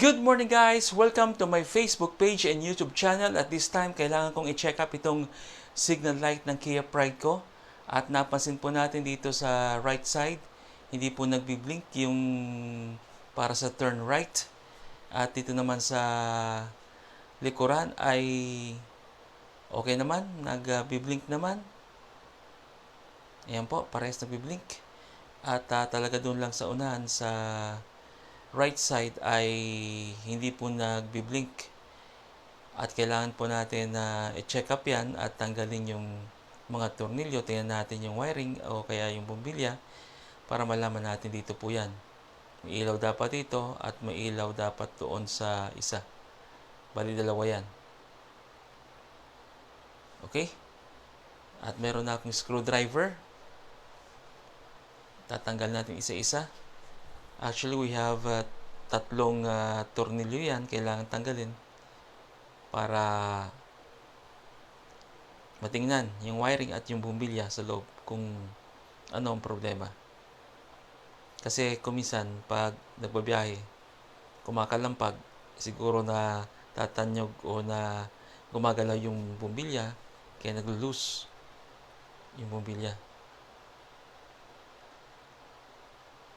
Good morning guys! Welcome to my Facebook page and YouTube channel. At this time, kailangan kong i-check up itong signal light ng Kia Pride ko. At napansin po natin dito sa right side, hindi po nagbi-blink yung para sa turn right. At dito naman sa likuran ay okay naman, nagbi-blink naman. Ayan po, parehas nagbi-blink. At talaga doon lang sa unahan sa right side ay hindi po nagbi-blink. At kailangan po natin na i-check up yan at tanggalin yung mga tornilyo. Tingnan natin yung wiring o kaya yung bumbilya para malaman natin dito po yan. May ilaw dapat dito at may ilaw dapat doon sa isa. Bali dalawa yan. Okay? At meron na akong screwdriver. Tatanggal natin isa-isa. Actually, we have tatlong tornilyo yan. Kailangan tanggalin para matingnan yung wiring at yung bumbilya sa loob kung ano ang problema. Kasi kuminsan, pag nagbabiyahe, kumakalampag, siguro na tatanyog o na gumagalaw yung bumbilya, kaya naglo-loose yung bumbilya.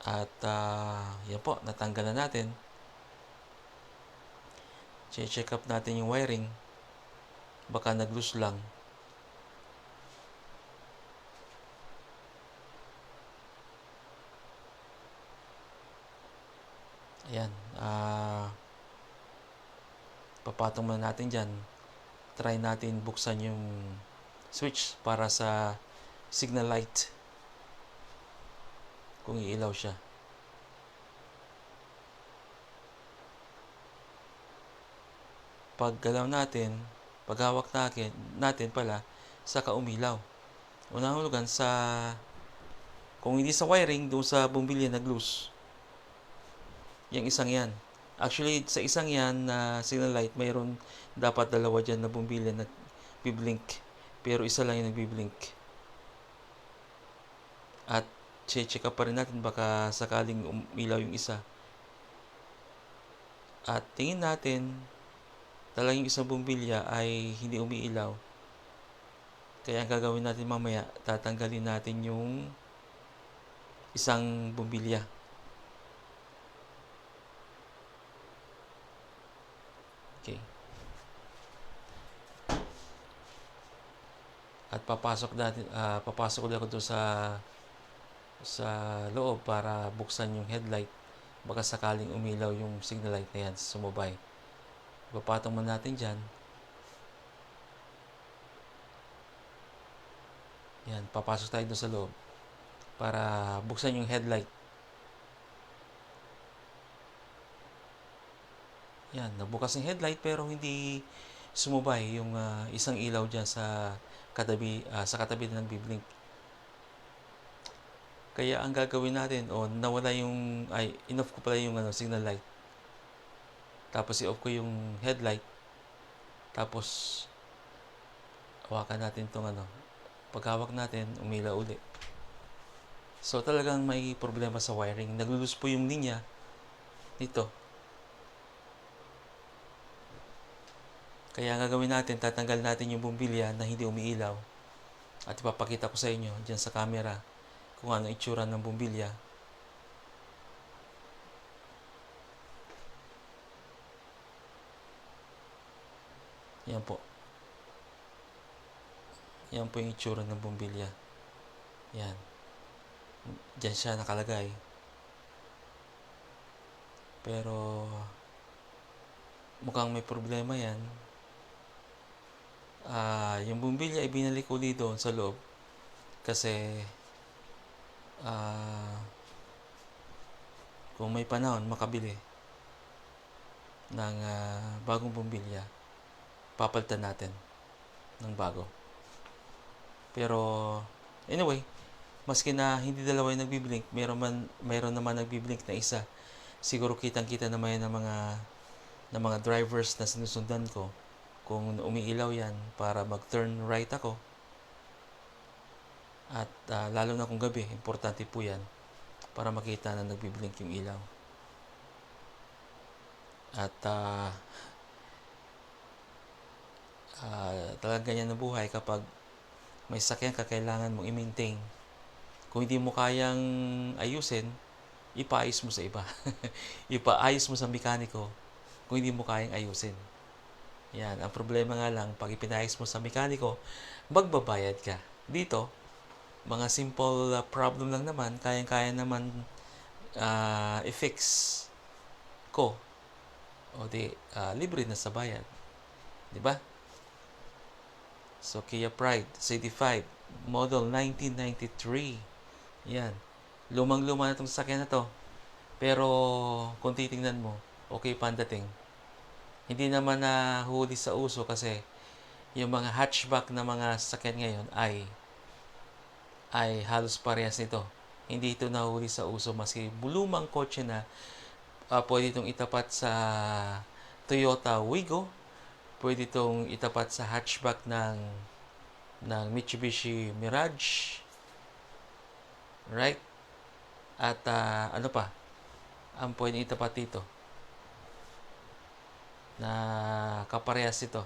At yan po, natanggal na natin. Check up natin yung wiring. Baka nag-loose lang. Ayan. Papatong muna natin dyan. Try natin buksan yung switch para sa signal light. Kung iilaw siya. Pag galaw natin, pag hawak natin pala, saka umilaw. Unang hulugan sa, kung hindi sa wiring, doon sa bumbilya nag-loose. Yung isang yan. Actually, sa isang yan na signal light, mayroon dapat dalawa dyan na bumbilya nag-blink. Pero isa lang yung nag-blink. At check up pa rin natin baka sakaling umilaw yung isa. At tingin natin, talagang yung isang bumbilya ay hindi umiilaw. Kaya ang gagawin natin mamaya, tatanggalin natin yung isang bumbilya. Okay. At papasok ulit ako doon sa loob para buksan yung headlight. Baka sakaling umilaw yung signal light na yan, sumubay. Papatong mo natin dyan. Yan, papasok tayo doon sa loob para buksan yung headlight. Yan, nabukas yung headlight pero hindi sumubay yung isang ilaw dyan sa katabi na nagbi-blink. Kaya ang gagawin natin, nawala yung, in-off ko pala yung signal light. Tapos i-off ko yung headlight. Tapos hawakan natin itong pag-hawak natin, umilaw uli. So talagang may problema sa wiring. Naglulus po yung linya nito. Kaya ang gagawin natin, tatanggal natin yung bumbilya na hindi umiilaw. At ipapakita ko sa inyo dyan sa camera kung ano itsura ng bumbilya. Yan po. Yan po yung itsura ng bumbilya. Yan. Diyan siya nakalagay. Pero mukhang may problema yan. Yung bumbilya ay binalik ko dito sa loob. Kasi kung may panahon makabili ng bagong bumbilya, papalitan natin ng bago. Pero anyway, maski na hindi dalawa yung nagbi-blink, mayroon naman nagbi-blink na isa. Siguro kitang-kita naman yan ng mga drivers na sinusundan ko. Kung umiilaw yan para mag-turn right ako. At lalo na kung gabi, importante po yan para makita na nagbi-blink yung ilaw. At talagang ganyan ang buhay kapag may sakyan ka, kailangan mong i-maintain. Kung hindi mo kayang ayusin, ipaayos mo sa iba. Ipaayos mo sa mekaniko kung hindi mo kayang ayusin. Yan. Ang problema nga lang, pag ipinayos mo sa mekaniko, magbabayad ka. Dito, mga simple problem lang naman, kayang-kaya naman i-fix ko. O di, libre na sa bayad. Di ba? So, Kia Pride, CD5, model 1993. Yan. Lumang-luma na itong sasakyan na to. Pero, kung titingnan mo, okay pa ang dating. Hindi naman na huli sa uso kasi yung mga hatchback na mga sasakyan ngayon ay halos parehas nito. Hindi ito nahuli sa uso maski bulumang kotse na pwede itong itapat sa Toyota Wigo, pwede itong itapat sa hatchback ng Mitsubishi Mirage, right? At ano pa ang pwede itapat dito na kaparehas ito?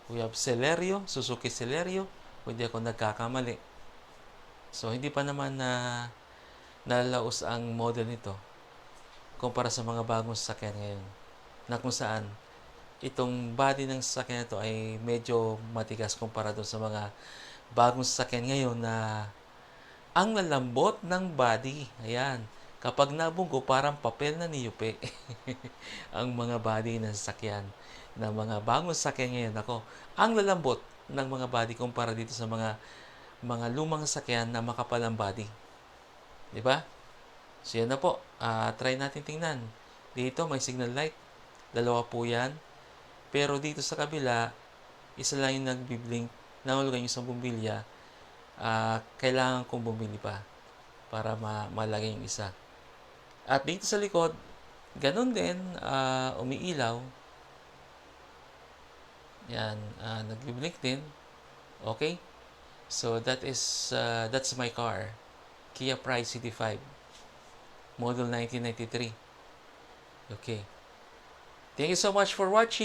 We have Celerio, Suzuki Celerio, kung hindi ako nagkakamali. So, hindi pa naman nalalaos ang model nito kumpara sa mga bagong sasakyan ngayon. Na kung saan, itong body ng sasakyan nito ay medyo matigas kumpara doon sa mga bagong sasakyan ngayon na ang lalambot ng body. Ayan. Kapag nabunggo, parang papel na niyupi. Ang mga body ng sasakyan ng mga bagong sasakyan ngayon. Ako, ang lalambot ng mga body kumpara dito sa mga lumang sasakyan na makapal ang body. Di ba? So, yan na po. Try natin tingnan. Dito, may signal light. Dalawa po yan. Pero dito sa kabila, isa lang yung nagbiblink. Nahulugan yung isang bumbilya. Kailangan kong bumili pa para malagay yung isa. At dito sa likod, ganun din, umiilaw. Yan, nagbiblink din. Okay? So, that's my car. Kia Pride CD5. Model 1993. Okay. Thank you so much for watching.